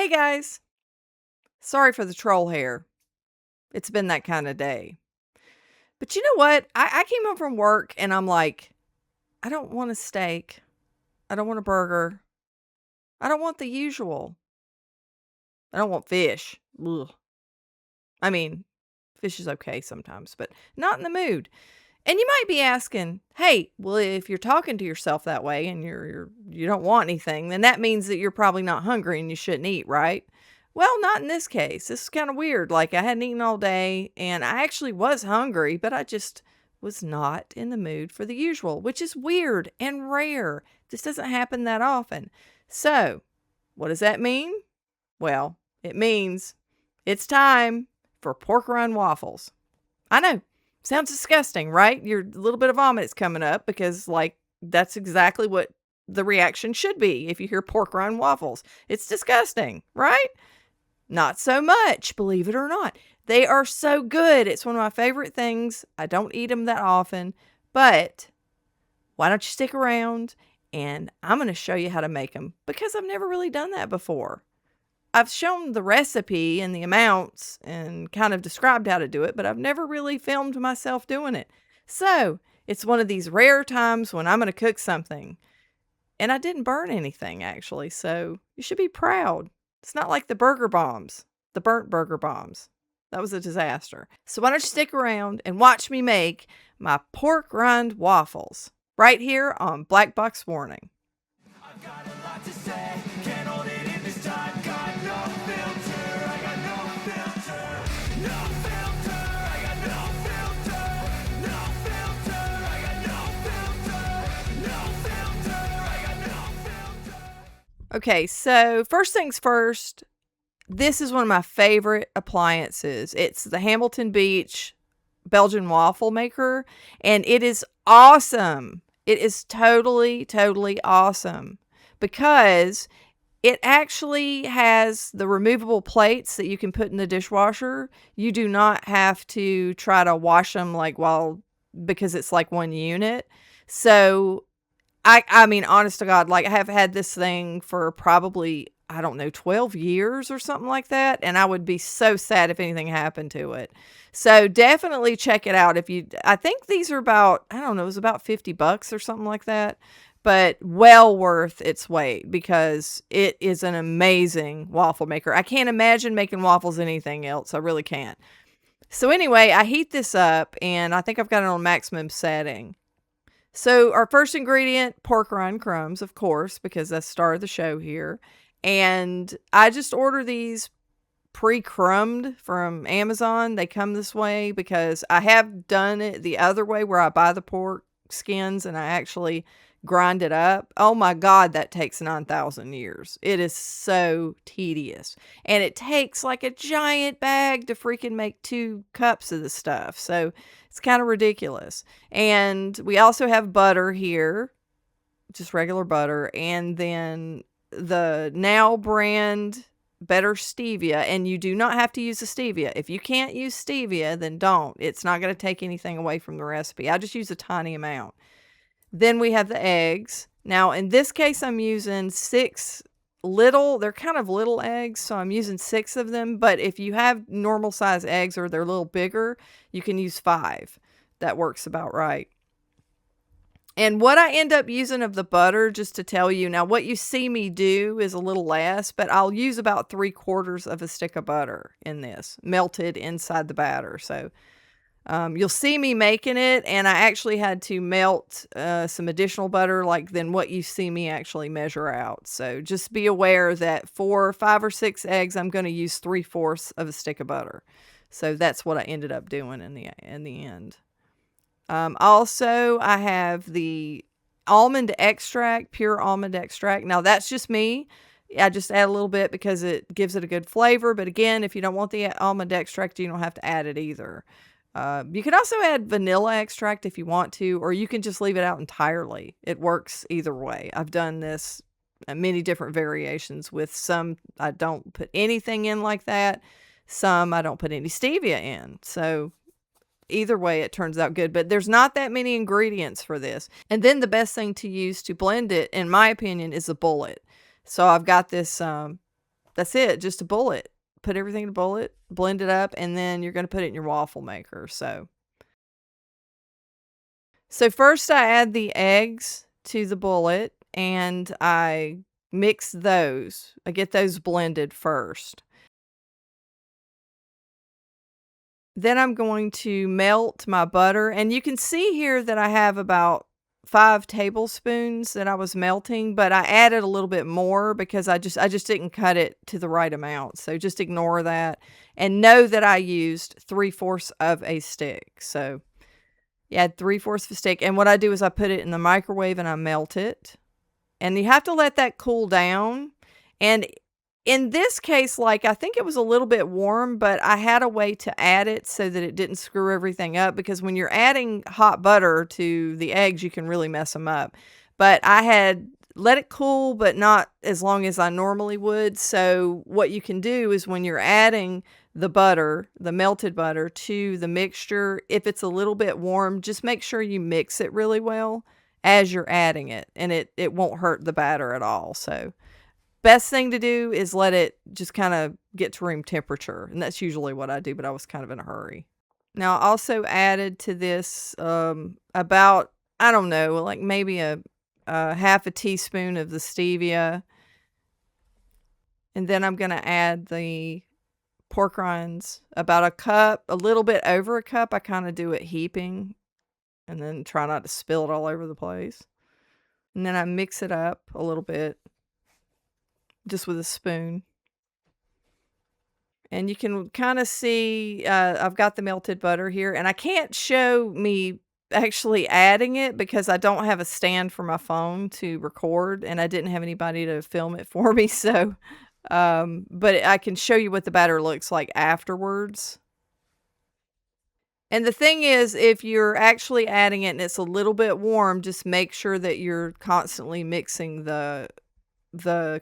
Hey guys, sorry for the troll hair. It's been that kind of day. But you know what? I came home from work and I'm like, I don't want a steak. I don't want a burger. I don't want the usual. I don't want fish. Ugh. I mean, fish is okay sometimes, but not in the mood. And you might be asking, hey, well, if you're talking to yourself that way and you don't want anything, then that means that you're probably not hungry and you shouldn't eat, right? Well, not in this case. This is kind of weird. Like I hadn't eaten all day and I actually was hungry, but I just was not in the mood for the usual, which is weird and rare. This doesn't happen that often. So, what does that mean? Well, it means it's time for pork rind waffles. I know. Sounds disgusting, right? Your little bit of vomit is coming up because, like, that's exactly what the reaction should be if you hear pork rind waffles. It's disgusting, right? Not so much, believe it or not. They are so good. It's one of my favorite things. I don't eat them that often, but why don't you stick around and I'm going to show you how to make them because I've never really done that before. I've shown the recipe and the amounts and kind of described how to do it, but I've never really filmed myself doing it. So it's one of these rare times when I'm going to cook something. And I didn't burn anything, actually, so you should be proud. It's not like the burger bombs, the burnt burger bombs. That was a disaster. So why don't you stick around and watch me make my pork rind waffles right here on Black Box Warning. I've got a lot to say, can't hold it in this time, got no filter, I got no filter, no filter, I got no filter, no filter, I got no filter, no filter, I got no filter. Okay, so first things first, this is one of my favorite appliances. It's the Hamilton Beach Belgian waffle maker, and it is awesome. It is totally, totally awesome because it actually has the removable plates that you can put in the dishwasher. You do not have to try to wash them because it's like one unit. So I mean, honest to God, like I have had this thing for probably, I don't know, 12 years or something like that. And I would be so sad if anything happened to it. So definitely check it out. I think these are about, I don't know, it was about $50 or something like that, but well worth its weight because it is an amazing waffle maker. I can't imagine making waffles anything else. I really can't. So anyway, I heat this up and I think I've got it on maximum setting. So our first ingredient, pork rind crumbs, of course, because that's the star of the show here. And I just order these pre-crumbed from Amazon. They come this way because I have done it the other way where I buy the pork skins and I actually grind it up. Oh my God, that takes 9,000 years. It is so tedious. And it takes like a giant bag to freaking make 2 cups of the stuff. So it's kind of ridiculous. And we also have butter here, just regular butter. And then the Now brand better stevia, and you do not have to use the stevia. If you can't use stevia, then don't. It's not going to take anything away from the recipe. I just use a tiny amount. Then we have the eggs. Now, in this case, I'm using 6 they're kind of little eggs, so I'm using 6 of them. But if you have normal size eggs or they're a little bigger, you can use 5. That works about right. And what I end up using of the butter, just to tell you, now what you see me do is a little less, but I'll use about 3/4 of a stick of butter in this, melted inside the batter. So you'll see me making it, and I actually had to melt some additional butter than what you see me actually measure out. So just be aware that for 5 or 6 eggs, I'm going to use 3/4 of a stick of butter. So that's what I ended up doing in the end. Also, I have the almond extract, pure almond extract. Now, that's just me. I just add a little bit because it gives it a good flavor. But again, if you don't want the almond extract, you don't have to add it either. You can also add vanilla extract if you want to, or you can just leave it out entirely. It works either way. I've done this many different variations with some. I don't put anything in like that. Some I don't put any stevia in. So either way, it turns out good, but there's not that many ingredients for this. And then the best thing to use to blend it, in my opinion, is a bullet. So I've got this that's it, just a bullet. Put everything in a bullet, blend it up, and then you're gonna put it in your waffle maker, so first I add the eggs to the bullet, and I mix those. I get those blended first. Then I'm going to melt my butter, and you can see here that I have about 5 tablespoons that I was melting, but I added a little bit more because I just didn't cut it to the right amount, so just ignore that, and know that I used 3/4 of a stick, so you add 3/4 of a stick, and what I do is I put it in the microwave and I melt it, and you have to let that cool down, and in this case, like, I think it was a little bit warm, but I had a way to add it so that it didn't screw everything up, because when you're adding hot butter to the eggs, you can really mess them up. But I had let it cool, but not as long as I normally would, so what you can do is when you're adding the butter, the melted butter, to the mixture, if it's a little bit warm, just make sure you mix it really well as you're adding it, and it won't hurt the batter at all, so best thing to do is let it just kinda get to room temperature, and that's usually what I do, but I was kind of in a hurry. Now, I also added to this, about, I don't know, like, maybe a half a teaspoon of the stevia, and then I'm gonna add the pork rinds, about a cup, a little bit over a cup. I kinda do it heaping, and then try not to spill it all over the place, and then I mix it up a little bit just with a spoon. And you can kinda see, I've got the melted butter here, and I can't show me actually adding it because I don't have a stand for my phone to record, and I didn't have anybody to film it for me, so, but I can show you what the batter looks like afterwards. And the thing is, if you're actually adding it and it's a little bit warm, just make sure that you're constantly mixing the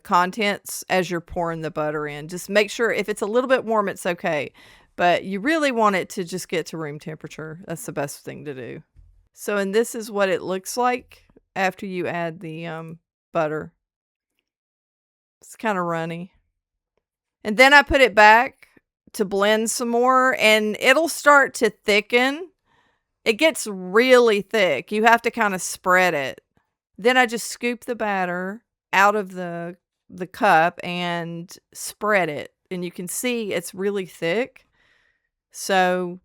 contents as you're pouring the butter in. Just make sure if it's a little bit warm, it's okay, but you really want it to just get to room temperature. That's the best thing to do. So, and this is what it looks like after you add the, butter. It's kinda runny. And then I put it back to blend some more, and it'll start to thicken. It gets really thick. You have to kinda spread it. Then I just scoop the batter out of the cup and spread it, and you can see it's really thick. So,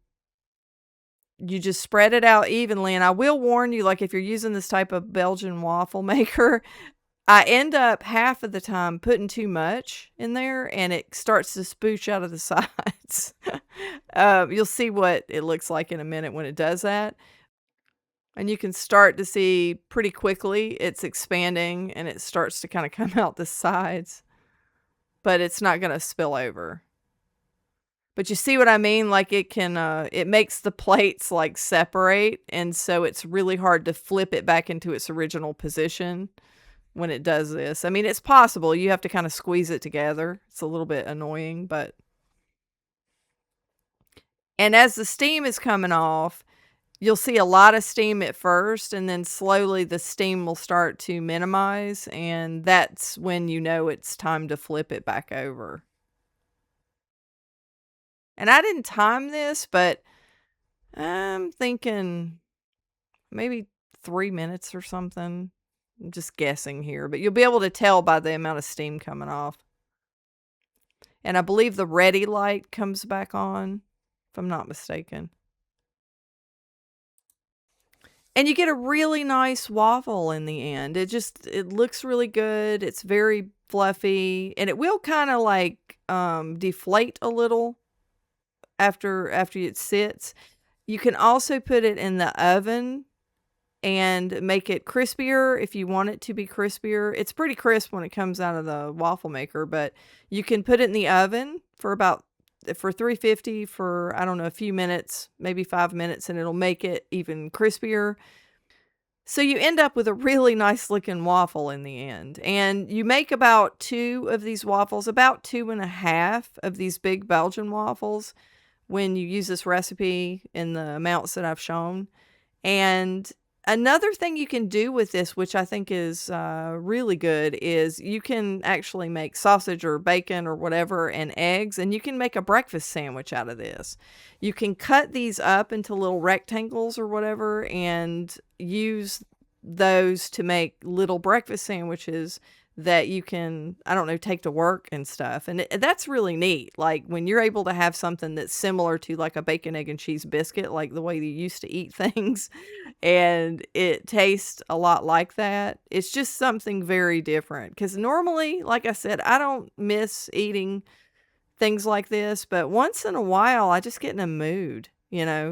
you just spread it out evenly, and I will warn you, like, if you're using this type of Belgian waffle maker, I end up half of the time putting too much in there, and it starts to spooch out of the sides. You'll see what it looks like in a minute when it does that. And you can start to see pretty quickly it's expanding and it starts to kinda come out the sides, but it's not gonna spill over. But you see what I mean? Like, it makes the plates, like, separate, and so it's really hard to flip it back into its original position when it does this. I mean, it's possible, you have to kinda squeeze it together. It's a little bit annoying, but and as the steam is coming off, you'll see a lot of steam at first, and then slowly the steam will start to minimize, and that's when you know it's time to flip it back over. And I didn't time this, but I'm thinking maybe 3 minutes or something. I'm just guessing here, but you'll be able to tell by the amount of steam coming off. And I believe the ready light comes back on, if I'm not mistaken. And you get a really nice waffle in the end. It looks really good, it's very fluffy, and it will kinda, like, deflate a little after it sits. You can also put it in the oven and make it crispier if you want it to be crispier. It's pretty crisp when it comes out of the waffle maker, but you can put it in the oven for 350 for, I don't know, a few minutes, maybe 5 minutes, and it'll make it even crispier. So you end up with a really nice looking waffle in the end. And you make about 2 of these waffles, about 2.5 of these big Belgian waffles when you use this recipe in the amounts that I've shown. And Another thing you can do with this, which I think is really good, is you can actually make sausage or bacon or whatever and eggs, and you can make a breakfast sandwich out of this. You can cut these up into little rectangles or whatever and use those to make little breakfast sandwiches that you can, I don't know, take to work and stuff. And that's really neat. Like when you're able to have something that's similar to like a bacon, egg, and cheese biscuit, like the way you used to eat things, and it tastes a lot like that. It's just something very different. Because normally, like I said, I don't miss eating things like this, but once in a while, I just get in a mood,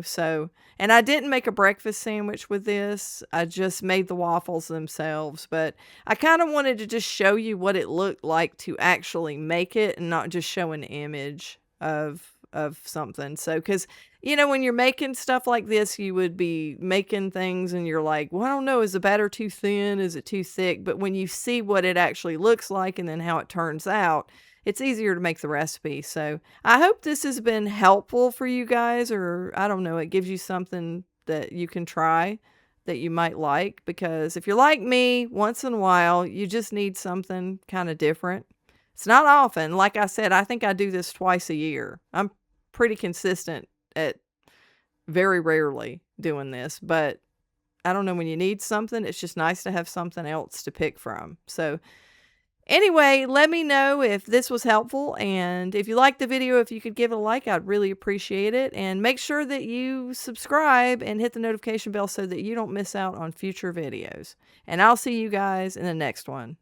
so and I didn't make a breakfast sandwich with this. I just made the waffles themselves, but I kind of wanted to just show you what it looked like to actually make it and not just show an image of something. So, because when you're making stuff like this, you would be making things and you're like, well, I don't know, is the batter too thin? Is it too thick? But when you see what it actually looks like and then how it turns out, it's easier to make the recipe. So I hope this has been helpful for you guys, or I don't know, it gives you something that you can try that you might like, because if you're like me, once in a while, you just need something kind of different. It's not often. Like I said, I think I do this twice a year. I'm pretty consistent at very rarely doing this, but I don't know, when you need something, it's just nice to have something else to pick from. So anyway, let me know if this was helpful, and if you liked the video, if you could give it a like, I'd really appreciate it. And make sure that you subscribe and hit the notification bell so that you don't miss out on future videos. And I'll see you guys in the next one.